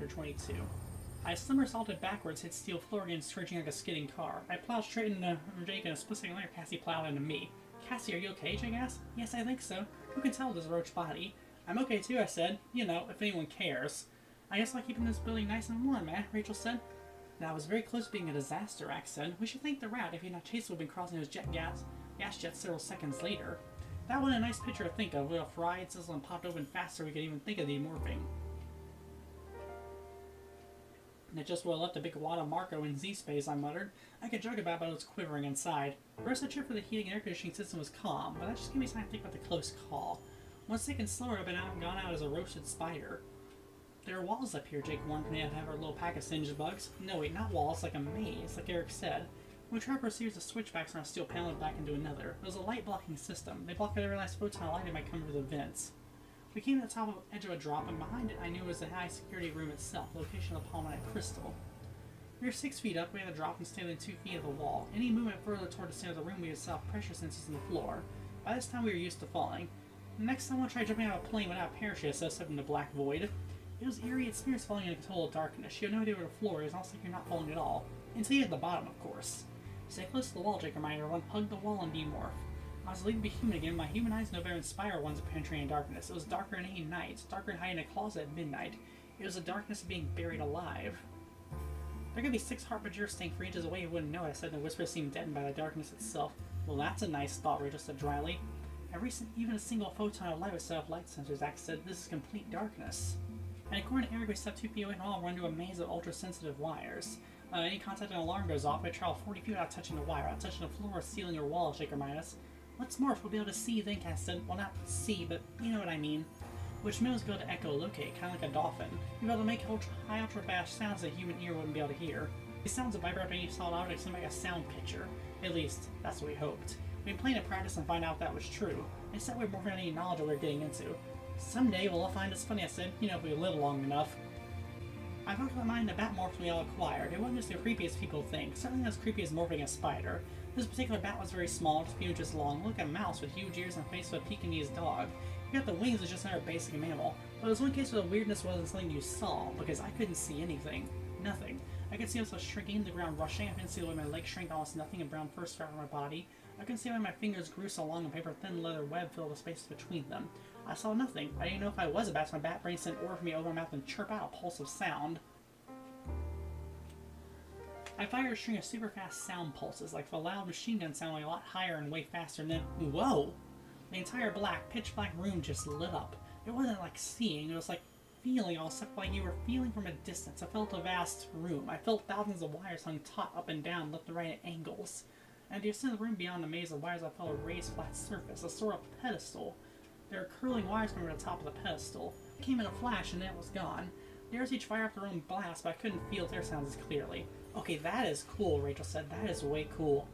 Chapter 22. I somersaulted backwards, hit steel floor again, surging like a skidding car. I plowed straight into Jake, and a split second later, Cassie plowed into me. Cassie, are you okay? Jake asked. Yes, I think so. Who can tell with this roach body? I'm okay too, I said. You know, if anyone cares. I guess I'll keeping this building nice and warm, eh? Rachel said. Now, I was very close to being a disaster, Axe said. We should thank the rat if he had not chased would have been crossing those gas jets several seconds later. That wasn't a nice picture to think of. We all fried, sizzled, and popped open faster we could even think of demorphing. And it just would have left a big wad of Marco in Z-space, I muttered. I could joke about it, but it was quivering inside. First, the trip for the heating and air conditioning system was calm, but that just gave me time to think about the close call. 1 second slower, I'd been out and gone out as a roasted spider. There are walls up here, Jake warned me. I'd have our little pack of singed bugs. No, wait, not walls, like a maze, like Eric said. We trapped a series of switchbacks on a steel panel and back into another. It was a light blocking system. They blocked out every last photon of light that might come through the vents. We came to the top of the edge of a drop, and behind it I knew it was the high security room itself, the location of the palmonite crystal. We were 6 feet up, we had to drop and stay within 2 feet of the wall. Any movement further toward the center of the room, we would set off pressure sensors in the floor. By this time we were used to falling. Next, someone tried jumping out of a plane without a parachute, so stepped in the black void. It was eerie, its spirits falling into total darkness. You had no idea where the floor is, almost like you're not falling at all. Until you hit the bottom, of course. Stay close to the wall, Jake reminded everyone. Hug the wall and demorph. I was leaving to be human again. My human eyes no better than spiral ones of penetrating darkness. It was darker than any night, darker than hiding in a closet at midnight. It was the darkness of being buried alive. There could be 6 Harpagers staying for ages away, you wouldn't know it, I said, and the whisper seemed deadened by the darkness itself. Well, that's a nice thought, Rachel said dryly. Even a single photon of light would set off light sensors, Axe said. This is complete darkness. And according to Eric, we stepped 2 feet away and all run into a maze of ultra-sensitive wires. Any contact and alarm goes off, we travel 40 feet without touching the wire, without touching the floor, ceiling, or wall, Jake reminded us. Let's morph, we'll be able to see, then Cass said. Well, not see, but you know what I mean. Which means go to echolocate, kind of like a dolphin. You'll be able to make high ultra-fast sounds that a human ear wouldn't be able to hear. These sounds that vibrate on each solid object seem like a sound picture. At least, that's what we hoped. We'd been playing to practice and find out if that was true. Instead, we were morphing on any knowledge of what we were getting into. Someday we'll all find this funny, I said. You know, if we live long enough. I focused my mind on the bat morphs we all acquired. It wasn't just the creepiest people think. Certainly not as creepy as morphing a spider. This particular bat was very small, just a few inches long. Look at a mouse with huge ears and a face of a Pekingese dog. You got the wings as just another basic mammal. But there was one case where the weirdness wasn't something you saw, because I couldn't see anything. Nothing. I could see myself shrinking, the ground rushing. I couldn't see the way my legs shrank almost nothing and brown fur spread on my body. I couldn't see the way my fingers grew so long and paper thin leather web filled the spaces between them. I saw nothing. I didn't know if I was a bat, so my bat brain sent order for me to open my mouth and chirp out a pulse of sound. I fired a string of super fast sound pulses, like if a loud machine gun sounded a lot higher and way faster, and then, whoa! The entire pitch black room just lit up. It wasn't like seeing, it was like feeling, except like you were feeling from a distance. I felt a vast room. I felt thousands of wires hung taut up and down, left and right at angles. And to the room beyond the maze of wires, I felt a raised flat surface, a sort of pedestal. There were curling wires coming from the top of the pedestal. It came in a flash and then it was gone. The airs each fire up their own blast, but I couldn't feel their sounds as clearly. Okay, that is cool, Rachel said. That is way cool.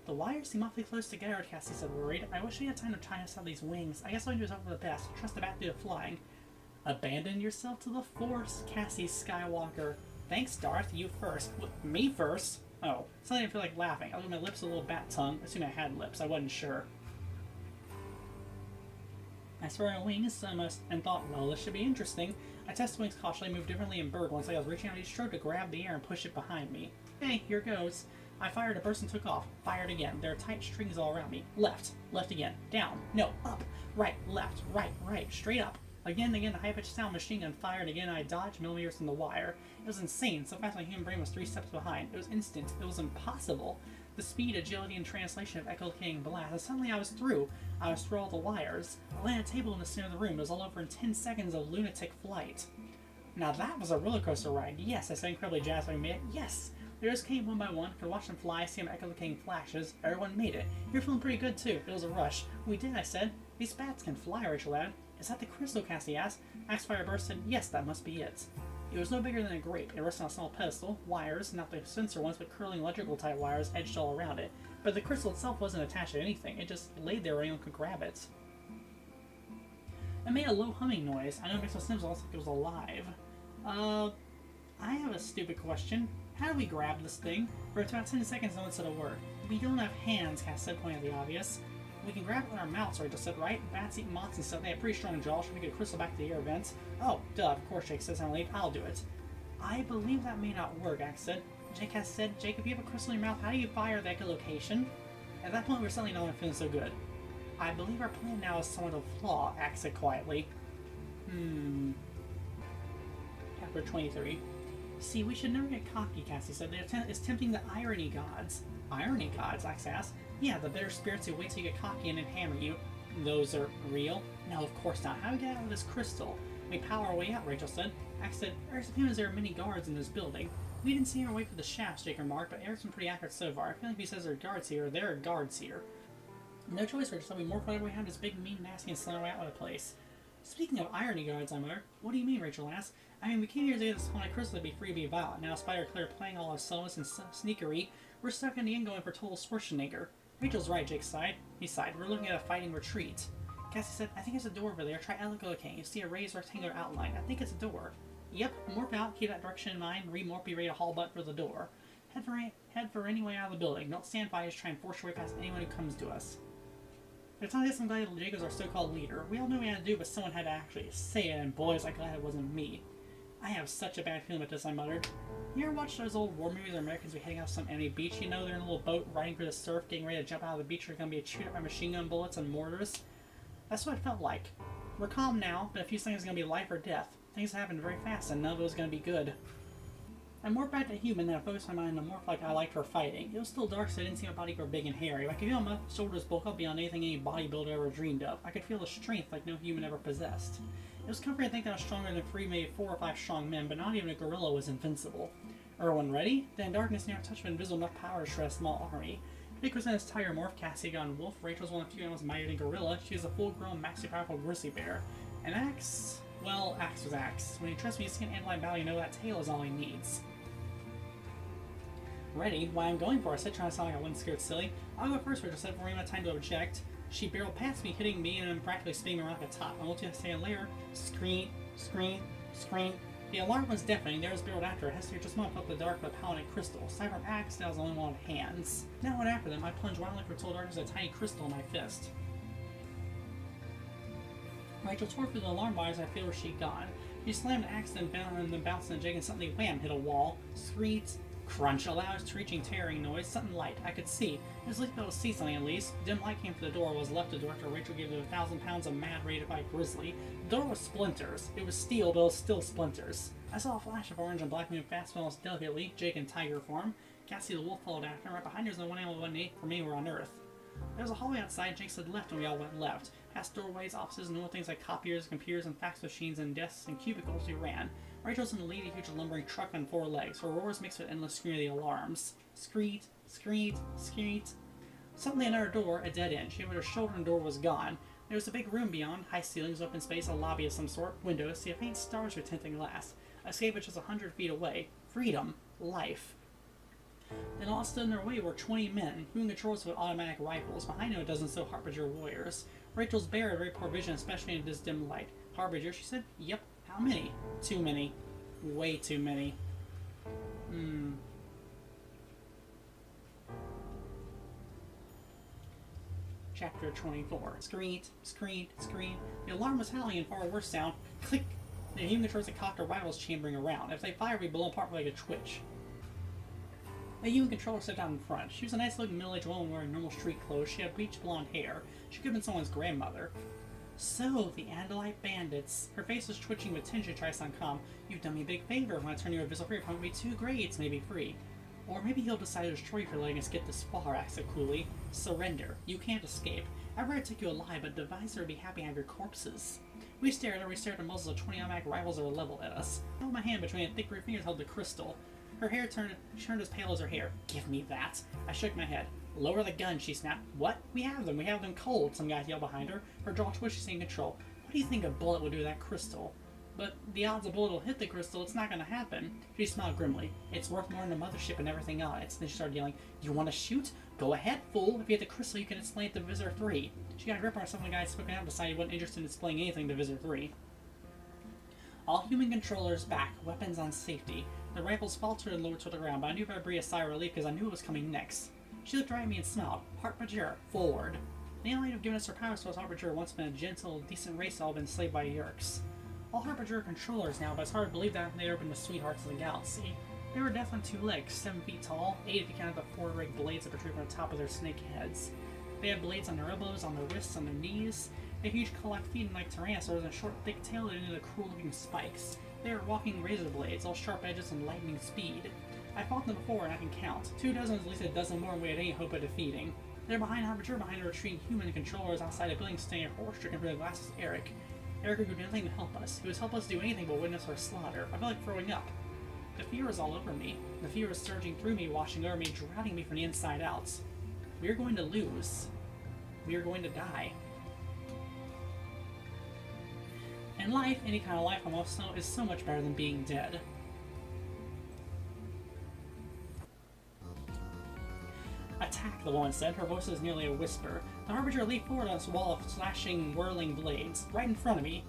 The wires seem awfully close together, Cassie said, worried. I wish we had time to try us out these wings. I guess all I can do is hope for the best. Trust the bat to do the flying. Abandon yourself to the Force, Cassie Skywalker. Thanks, Darth. You first. Me first? Oh, suddenly I feel like laughing. I looked at my lips with a little bat tongue. Assuming I had lips. I wasn't sure. I spread my wings and thought, well, this should be interesting. I tested wings cautiously, moved differently in bird once I was reaching out each stroke to grab the air and push it behind me. Hey, here goes. I fired a burst and took off. Fired again. There are tight strings all around me. Left. Left again. Down. No. Up. Right. Left. Right. Right. Straight up. Again and again, the high-pitched sound machine gun fired again, and I dodged millimeters from the wire. It was insane, so fast my human brain was 3 steps behind. It was instant. It was impossible. The speed, agility, and translation of echolocating blast, and suddenly I was through. I was through all the wires. I landed a table in the center of the room. It was all over in 10 seconds of lunatic flight. Now that was a roller coaster ride. Yes, I said incredibly jazzed by me. Yes! The others came one by one. Could watch them fly, see them echolocating flashes. Everyone made it. You're feeling pretty good too. It was a rush. We did, I said. These bats can fly, Rachel added. Is that the crystal, Cassie asked? Axefire burst said, yes, that must be it. It was no bigger than a grape. It rested on a small pedestal. Wires, not the sensor ones, but curling electrical type wires edged all around it. But the crystal itself wasn't attached to anything. It just laid there where anyone could grab it. It made a low humming noise. I know it makes no sense, almost like it was alive. I have a stupid question. How do we grab this thing? For about 10 seconds, no one said a word. We don't have hands, Cass said, pointing at the obvious. We can grab it with our mouths, Rachel said, right? Bats eat moths and stuff. They have pretty strong jaws. Should we get crystal back to the air vents? Oh, duh, of course, Jake says, I'm late. I'll do it. I believe that may not work, Axe said. Jake has said, Jake, if you have a crystal in your mouth, how do you fire that echolocation? At that point, we're suddenly not feeling so good. I believe our plan now is somewhat of a flaw, Axe said quietly. Chapter 23. See, we should never get cocky, Cassie said. It's tempting the irony gods. Irony gods, Axe asked. Yeah, the bitter spirits who wait till you get cocky and then hammer you. Those are real? No, of course not. How do we get out of this crystal? We power our way out, Rachel said. Axe said, Eric assumes there are many guards in this building. We didn't see our way for the shafts, Jake remarked, but Eric's been pretty accurate so far. I feel like if he says there are guards here, there are guards here. No choice, Rachel said. We more fun we have this big, mean, nasty, and slam way out of the place. Speaking of irony guards, I muttered. What do you mean, Rachel asked. I mean, we came here to get this haunted crystal to be free to be violent. Now, Spider Claire playing all our subtleness and sneakery, we're stuck in the end going for total Schwarzenegger. Rachel's right, Jake sighed. He sighed. We're looking at a fighting retreat. Cassie said, I think it's a door over there. Try echolocating. You see a raised rectangular outline. I think it's a door. Yep, morph out, keep that direction in mind, remorph, be ready to haul butt for the door. Head for any way out of the building. Don't stand by, just try and force your way past anyone who comes to us. By the time this, I'm glad Jake is our so-called leader. We all knew what we had to do, but someone had to actually say it, and boy, is I glad it wasn't me. I have such a bad feeling about this, I muttered. You ever watch those old war movies where Americans be heading out some enemy beach? You know, they're in a little boat riding through the surf, getting ready to jump out of the beach, they're going to be chewed up by machine gun bullets and mortars. That's what it felt like. We're calm now, but a few seconds is going to be life or death. Things happened very fast, and none of it was going to be good. I morphed back to human, then I focused my mind on morph like I liked her fighting. It was still dark, so I didn't see my body grow big and hairy. I could feel my shoulders bulk up beyond anything any bodybuilder ever dreamed of. I could feel the strength like no human ever possessed. It was comforting to think that I was stronger than maybe 4 or 5 strong men, but not even a gorilla was invincible. Everyone ready? Then darkness near a touch of invisible enough power to shred a small army. Jake was in his tiger morph, Cassie got on wolf, Rachel's one of the few animals mightier than gorilla, she was a full-grown, maxi powerful grizzly bear. And Axe? Well, Axe was Axe. When he trusts me, he can't handle my battle, you know that tail is all he needs. Ready? Why, I'm going for it, I said, trying to sound like I wasn't scared silly. I'll go first, Rachel said, before we have time to object. She barreled past me, hitting me, and I'm practically spinning around like a top. I won't to stand later. Scream, scream, scream. The alarm was deafening. There was barreled after her. Hester just moved up the dark with a paladin crystal. Aside from Axe, that was the only one with hands. Now and after them, I plunged wildly for total darkness with a tiny crystal in my fist. Rachel tore through the alarm bars and I feel where she'd gone. She slammed an axe and then bounced and Jake and suddenly wham, hit a wall. Screech, crunch, a loud, screeching, tearing noise, something light. I could see. It was like able to see something at least. Dim light came through the door, was left to director. Rachel gave it 1,000 pounds of mad ready to fight grizzly. The door was splinters. It was steel, but it was still splinters. I saw a flash of orange and black move fast, almost delicately. Jake in tiger form. Cassie the wolf followed after. Right behind her was the one animal for me were on Earth. There was a hallway outside. Jake said left, and we all went left. Past doorways, offices, and little things like copiers, computers, and fax machines, and desks, and cubicles, we ran. Rachel's in the lead, a huge lumbering truck on 4 legs. Her roars mixed with endless scream of the alarms. Screet, screet, screet. Suddenly another door, a dead end. She over her shoulder and the door was gone. There was a big room beyond, high ceilings, open space, a lobby of some sort, windows, see a faint stars through tinted glass. Escape was just 100 feet away. Freedom. Life. Then all stood in their way were 20 men, who in controls with automatic rifles. Behind them a dozen so Harbinger warriors. Rachel's bear had very poor vision, especially in this dim light. Harbinger, she said? Yep. How many? Too many. Way too many. Chapter 24. Screet, screet, screet. The alarm was howling in far worse sound. Click! The human controls had cocked their rivals chambering around. If they fired, we'd blow apart like a twitch. The human controller sat down in front. She was a nice-looking middle-aged woman wearing normal street clothes. She had bleached blonde hair. She could have been someone's grandmother. So, the Andalite bandits. Her face was twitching with tension. Tried to sound calm. You've done me a big favor. When I turn you invisible free, it'll be 2 grades, maybe free. Or maybe he'll decide to destroy you for letting us get this far, Axe said coolly. Surrender. You can't escape. I'd rather take you alive, but the Deviser would be happy to have your corpses. We stared at the muzzles of 20 automatic rivals that were leveled at us. I held my hand between her thick grey fingers held the crystal. Her hair turned as pale as her hair. Give me that. I shook my head. Lower the gun, she snapped. What? We have them cold, some guy yelled behind her. Her jaw twitched, she's in control. What do you think a bullet would do to that crystal? But the odds a bullet will hit the crystal, it's not gonna happen. She smiled grimly. It's worth more than the mothership and everything on it. Then she started yelling, you want to shoot? Go ahead, fool. If you hit the crystal, you can explain it to Visitor 3. She got a grip on some of the guys spoken out and decided he wasn't interested in explaining anything to Visitor 3. All human controllers back, weapons on safety. The rifles faltered and lowered to the ground, but I knew if I breathed a sigh of relief because I knew it was coming next. She looked right at me and smiled. Harbinger, forward. The alien had given us her powers to us. Harbinger once been a gentle, decent race, all been enslaved by Yerks. All Harbinger controllers now, but it's hard to believe that they opened the sweethearts of the galaxy. They were death on two legs, 7 feet tall, 8 if you count the 4 rig blades that protrude from the top of their snake heads. They had blades on their elbows, on their wrists, on their knees. They had huge clawed feet and like tyrannosaurs and a short, thick tail that ended in cruel-looking spikes. They were walking razor blades, all sharp edges and lightning speed. I fought them before, and I can count. 2 dozen is at least a dozen more than we had any hope of defeating. They're behind Harbinger, behind a retreating human controllers outside a building standing horror-stricken for the glasses Eric. Eric would do nothing to help us. He was help us do anything but witness our slaughter. I felt like throwing up. The fear was all over me. The fear was surging through me, washing over me, drowning me from the inside out. We are going to lose. We are going to die. In life, any kind of life almost is so much better than being dead. Attack, the woman said. Her voice was nearly a whisper. The Harbinger leaped forward on this wall of slashing, whirling blades, right in front of me.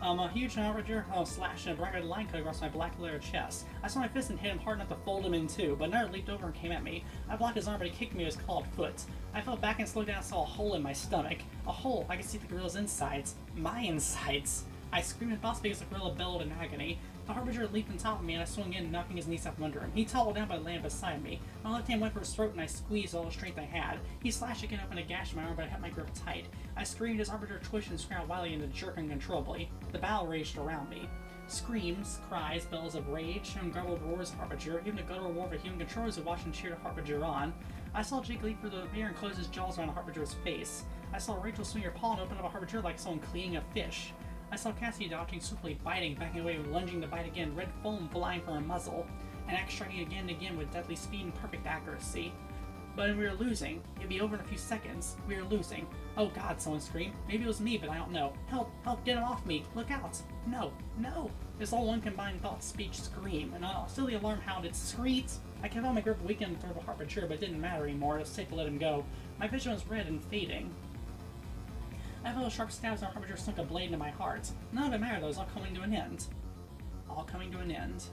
A huge Harbinger slashed and a bright red line cut across my black leather chest. I saw my fist and hit him hard enough to fold him in two, but another leaped over and came at me. I blocked his arm, but he kicked me with his clawed foot. I fell back and slowed down and saw a hole in my stomach. A hole. I could see the gorilla's insides. My insides. I screamed and bossed because the gorilla bellowed in agony. The Harbinger leaped on top of me and I swung in, knocking his knees out from under him. He toppled down by the land beside me. My left hand went for his throat and I squeezed all the strength I had. He slashed again up in a gash in my arm, but I had my grip tight. I screamed as Harbinger twitched and scrambled wildly and jerked uncontrollably. The battle raged around me. Screams, cries, bells of rage, and garbled roars of Harbinger, even the guttural roar of a human controllers who watched and cheered Harbinger on. I saw Jake leap through the air and close his jaws around Harbinger's face. I saw Rachel swing her paw and open up a Harbinger like someone cleaning a fish. I saw Cassie dodging swiftly, biting, backing away, lunging to bite again, red foam flying from her muzzle, and Axe striking again and again with deadly speed and perfect accuracy. But we were losing. It'd be over in a few seconds. We were losing. Oh god, someone screamed. Maybe it was me, but I don't know. Help! Help! Get him off me! Look out! No! No! It's all one combined thought, speech, scream, and still the alarm hounded screeds. I kept on my grip weakened and throw the Harbinger, but it didn't matter anymore. It was safe to let him go. My vision was red and fading. I felt sharp stabs and Harbinger sunk a blade into my heart. None of it mattered though, it was all coming to an end. All coming to an end.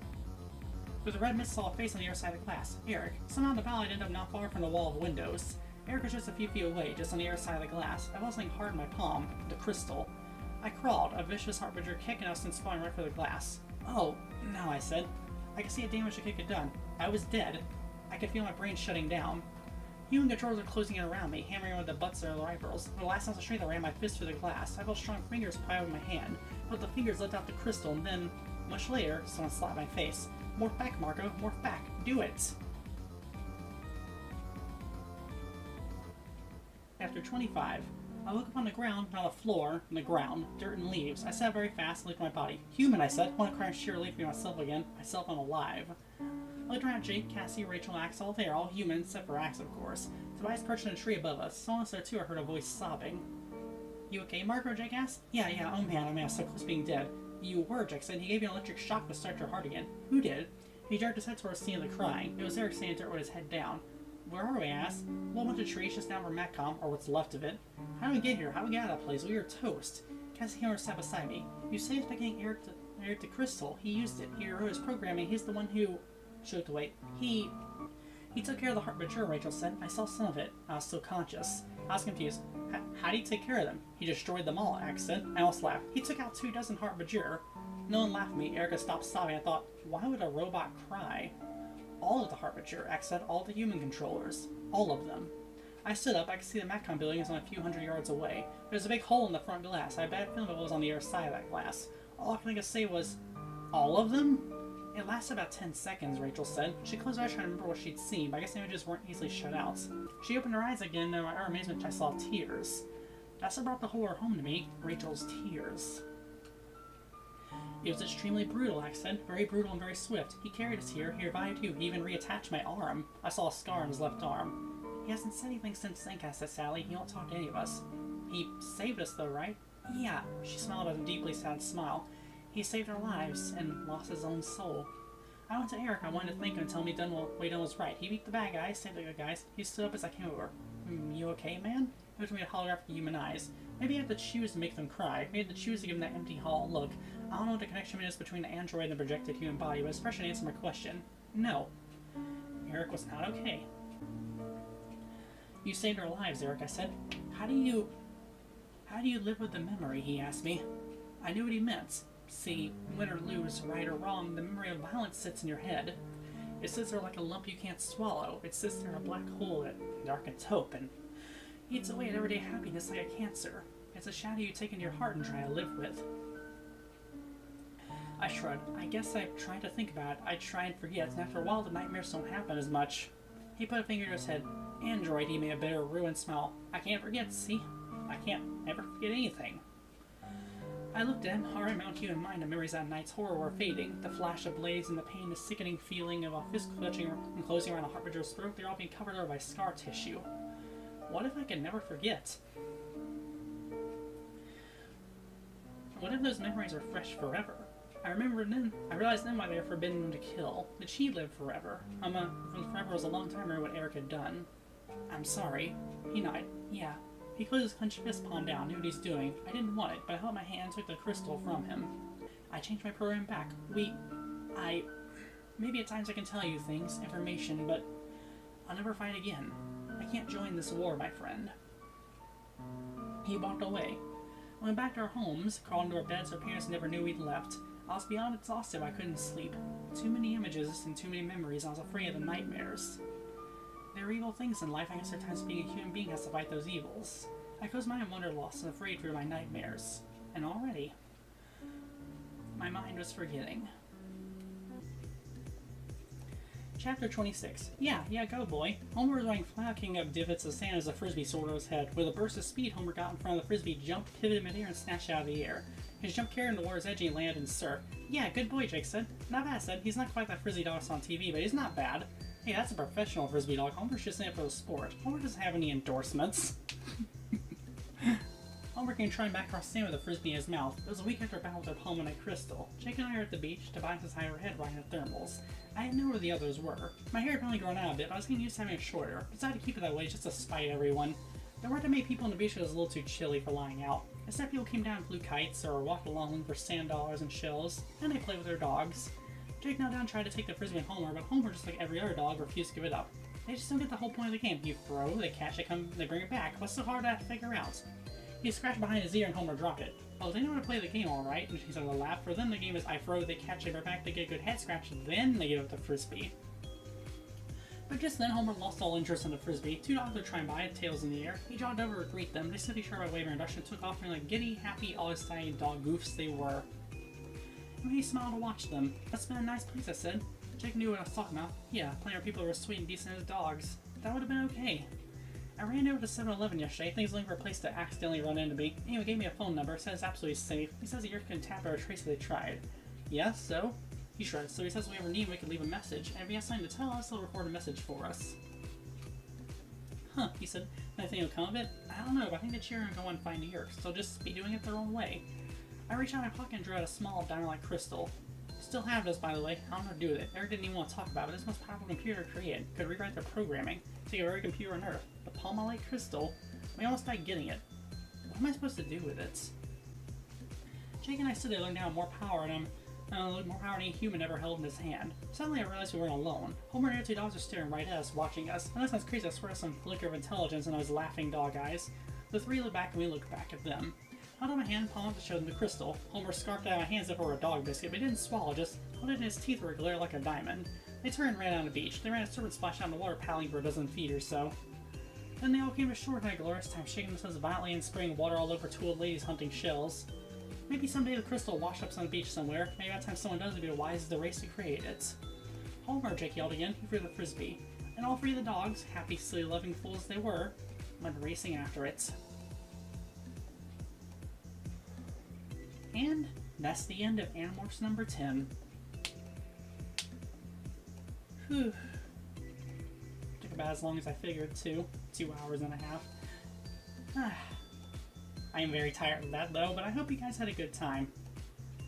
With a red mist saw a face on the other side of the glass. Eric. Somehow the ballad ended up not far from the wall of windows. Eric was just a few feet away, just on the other side of the glass. I felt something hard in my palm. The crystal. I crawled, a vicious Harbinger kick, and I was since falling right for the glass. Oh, no, I said. I could see the damage the kick had done. I was dead. I could feel my brain shutting down. Human controllers were closing in around me, hammering with the butts of their rifles. With the last ounce of strength, I ran my fist through the glass. I felt strong fingers pry over my hand, but the fingers lifted out the crystal, and then, much later, someone slapped my face. Morph back, Marco. Morph back. Do it! After 25, I look up on the ground, not the floor, on the ground, dirt and leaves. I sat very fast and looked at my body. Human, I said. I want to cry in sheer relief to be myself again. Myself, I'm alive. I looked around Jake, Cassie, Rachel, Axe, all there, all human, except for Axe, of course. Tobias perched in a tree above us. Someone else there too, I heard a voice sobbing. You okay, Marco? Jake asked. Yeah, oh man, I was so close to being dead. You were, Jake said. He gave you an electric shock to start your heart again. Who did? He jerked his head towards the scene of the crying. It was Eric standing there with his head down. Where are we? I asked. Well, a bunch of trees just down from Matcom, or what's left of it. How did we get here? How did we get out of that place? We were toast. Cassie came over and sat beside me. You saved by getting Eric the crystal. He used it. He wrote his programming. He's the one who... She looked away. He took care of the Harbinger, Rachel said. I saw some of it. I was still conscious. I was confused. How did he take care of them? He destroyed them all, Axe said. I almost laughed. He took out 2 dozen Harbinger. No one laughed at me. Erica stopped sobbing. I thought, why would a robot cry? All of the Harbinger, Axe said. All the human controllers. All of them. I stood up. I could see the Matcom building was on a few hundred yards away. There was a big hole in the front glass. I had a bad feeling it was on the other side of that glass. All I could say was, all of them? It lasted about 10 seconds, Rachel said. She closed her eyes trying to remember what she'd seen, but I guess the images weren't easily shut out. She opened her eyes again, and to her amazement I saw tears. That's what brought the horror home to me, Rachel's tears. It was extremely brutal, Axe said. Very brutal and very swift. He carried us here. He revived you. He even reattached my arm. I saw a scar on his left arm. He hasn't said anything since then, said Sally. He won't talk to any of us. He saved us, though, right? Yeah. She smiled with a deeply sad smile. He saved our lives and lost his own soul. I went to Eric. I wanted to thank him and tell him what he done was right. He beat the bad guys, saved the good guys. He stood up as I came over. You okay, man? He looked at me with holographic human eyes. Maybe I had to choose to make them cry. Maybe I had to choose to give them that empty, hollow look. I don't know what the connection is between the android and the projected human body, but his expression answered my question. No. Eric was not okay. You saved our lives, Eric, I said. How do you live with the memory, he asked me. I knew what he meant. See, win or lose, right or wrong, the memory of violence sits in your head. It sits there like a lump you can't swallow. It sits there a black hole that darkens hope and eats away at everyday happiness like a cancer. It's a shadow you take into your heart and try to live with. I shrugged. I guess I tried to think about it. I try and forget, and after a while the nightmares don't happen as much. He put a finger to his head. Android, he made a bitter, ruined smile. I can't forget, see? I can't ever forget anything. I looked at him. Our amount human mind and memories that night's horror were fading. The flash of blades and the pain, the sickening feeling of a fist clutching and closing around a heart-beater's throat, they're all being covered over by scar tissue. What if I could never forget? What if those memories are fresh forever? I realized then why they were forbidden them to kill. Did she live forever? Forever was a long time ago what Eric had done. I'm sorry. He nodded. Yeah. He closed his clenched fist palm down, knew what he's doing. I didn't want it, but I held my hand and took the crystal from him. I changed my program back. Maybe at times I can tell you things, information, but I'll never fight again. I can't join this war, my friend. He walked away. We went back to our homes, crawled into our beds. Our parents never knew we'd left. I was beyond exhausted. I couldn't sleep. Too many images and too many memories. I was afraid of the nightmares. There are evil things in life. I guess sometimes being a human being has to fight those evils. I closed my eye and wondered, lost and afraid for my nightmares. And already, my mind was forgetting. Chapter 26. Yeah, go boy. Homer was running flat, kicking up divots of sand as a frisbee soared over his head. With a burst of speed, Homer got in front of the frisbee, jumped, pivoted midair, and snatched out of the air. His jump carried him to the water's edge and he landed in surf. Yeah, good boy, Jake said. Not bad, said. He's not quite that frisbee dog on TV, but he's not bad. Hey, that's a professional frisbee dog. Homer's just in it for the sport. Homer doesn't have any endorsements. Homer came trying back across sand with a frisbee in his mouth. It was a week after a battle with our Palmonite crystal. Jake and I were at the beach, Tobias was high overhead riding the thermals. I didn't know where the others were. My hair had finally grown out a bit, but I was getting used to having it shorter. I decided to keep it that way just to spite everyone. There weren't that many people on the beach, it was a little too chilly for lying out. Except people came down and flew kites or walked along looking for sand dollars and shells, and they played with their dogs. Jake knelt down and tried to take the frisbee and Homer, but Homer, just like every other dog, refused to give it up. They just don't get the whole point of the game. You throw, they catch it, they bring it back. What's so hard to figure out? He scratched behind his ear and Homer dropped it. Oh, they know how to play the game alright, and she said with a laugh. For them, the game is I throw, they catch it, bring it back, they get a good head scratch, then they give up the frisbee. But just then, Homer lost all interest in the frisbee. Two dogs were trying by, tails in the air. He jogged over to greet them. They simply sure by waving and rushing took off, feeling like giddy, happy, all-excited dog goofs they were. And he smiled to watch them. That's been a nice place, I said. Jake knew what I was talking about. Yeah, plenty of people who were sweet and decent as dogs. That would have been okay. I ran over to 7-Eleven yesterday, thinking looking for a place to accidentally run into me. Anyway, he gave me a phone number, said it's absolutely safe. He says that you can tap or trace if they tried. Yeah, so? He shrugged, so he says if we ever need him, we can leave a message, and if he has something to tell us, he'll record a message for us. Huh, he said. Anything will come of it? I don't know, but I think the children will go and find Yerk, so just be doing it their own way. I reached out my pocket and drew out a small diamond-like crystal. Still have this, by the way. I don't know what to do with it. Eric didn't even want to talk about it. This most powerful computer created. Could rewrite their programming. Take a very computer on Earth. The Palma-like crystal. We almost died getting it. What am I supposed to do with it? Jake and I stood there looking down more power at him. More power than any human ever held in his hand. Suddenly I realized we weren't alone. Homer and the 2 dogs were staring right at us, watching us. I know that sounds crazy, I swear to some flicker of intelligence in those laughing dog eyes. The 3 looked back and we looked back at them. I held out my hand and palmed to show them the crystal. Homer scarfed out of my hands as if it were a dog biscuit, but he didn't swallow, just held it in his teeth where it glared like a diamond. They turned and ran down the beach. They ran a serpent splash down the water, paddling for a dozen feet or so. Then they all came ashore at a glorious time, shaking themselves violently and spraying water all over 2 old ladies hunting shells. Maybe someday the crystal will wash up on the beach somewhere. Maybe by the time someone does, it'll be as wise as the race to create it. Homer, Jake yelled again. He threw the frisbee. And all 3 of the dogs, happy, silly, loving fools they were, went racing after it. And that's the end of Animorphs number 10. Whew. Took about as long as I figured, too. 2 hours and a half. I am very tired of that, though, but I hope you guys had a good time.